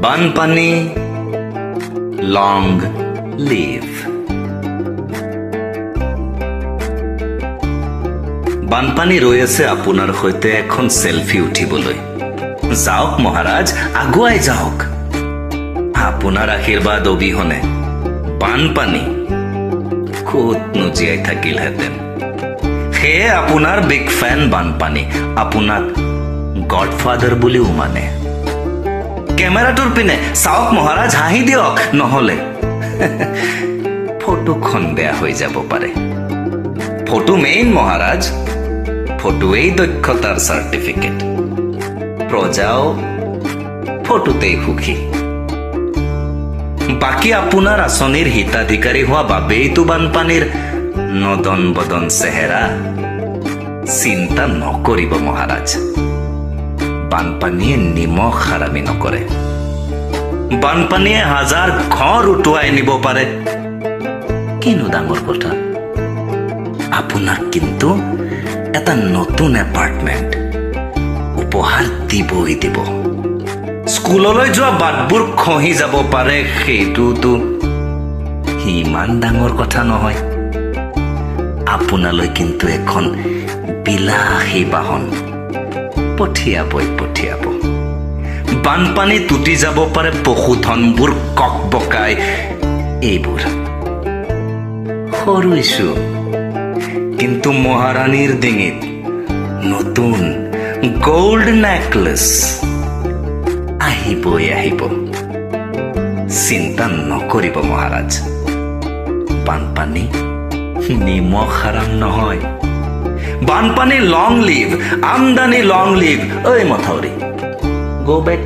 বানপানী long live. বানপানী ৰৈ আছে আপোনাৰ সৈতে এখন সেলফি উঠিবলৈ। যাওক মহাৰাজ, আগুৱাই যাওক। আপোনাৰ আশীৰ্বাদ অবিহনে বানপানী ক'তনো জীয়াই থাকিলহেঁতেন। সেয়ে আপোনাৰ বিগ ফেন বানপানী, আপোনাক গডফাদাৰ বুলিও মানে। কেমেৰাটোৰ পিনে চাওক মহাৰাজ, হাঁহি দিয়ক, নহলে ফটোখন বেয়া হৈ যাব পাৰে। ফটো মেইন মহাৰাজ, ফটোৱেই দক্ষতাৰ চাৰ্টিফিকেট। প্ৰজাও ফটোতেই সুখী। বাকী আপোনাৰ আঁচনিৰ হিতাধিকাৰী হোৱা বাবেইতো বানপানীৰ নদন বদন চেহেৰা। চিন্তা নকৰিব মহাৰাজ, বানপানীয়ে নিমখ হাৰামি নকৰে। বানপানীয়ে হাজাৰ ঘৰ উটুৱাই নিব পাৰে। কিনো ডাঙৰ কথা, আপোনাক কিন্তু এটা নতুন এপাৰ্টমেণ্ট উপহাৰ দিবই দিব। স্কুললৈ যোৱা বাটবোৰ খহি যাব পাৰে, সেইটোতো ইমান ডাঙৰ কথা নহয়। আপোনালৈ কিন্তু এখন বিলাসী বাহন পঠিয়াবই পঠিয়াব। বানপানী তুটি যাব পাৰে, পশুধনবোৰ কক বকাই। এইবোৰ সৰু ইছ্যু, কিন্তু মহাৰাণীৰ ডিঙিত নতুন গোল্ড নেকলেছ আহিবই আহিব। চিন্তা নকৰিব মহাৰাজ, বানপানী নিমখ হাৰাম নহয়। বানপানী লং লিভ, আমদানি লং লিভ। ঐ মথাউৰি, গো বেক।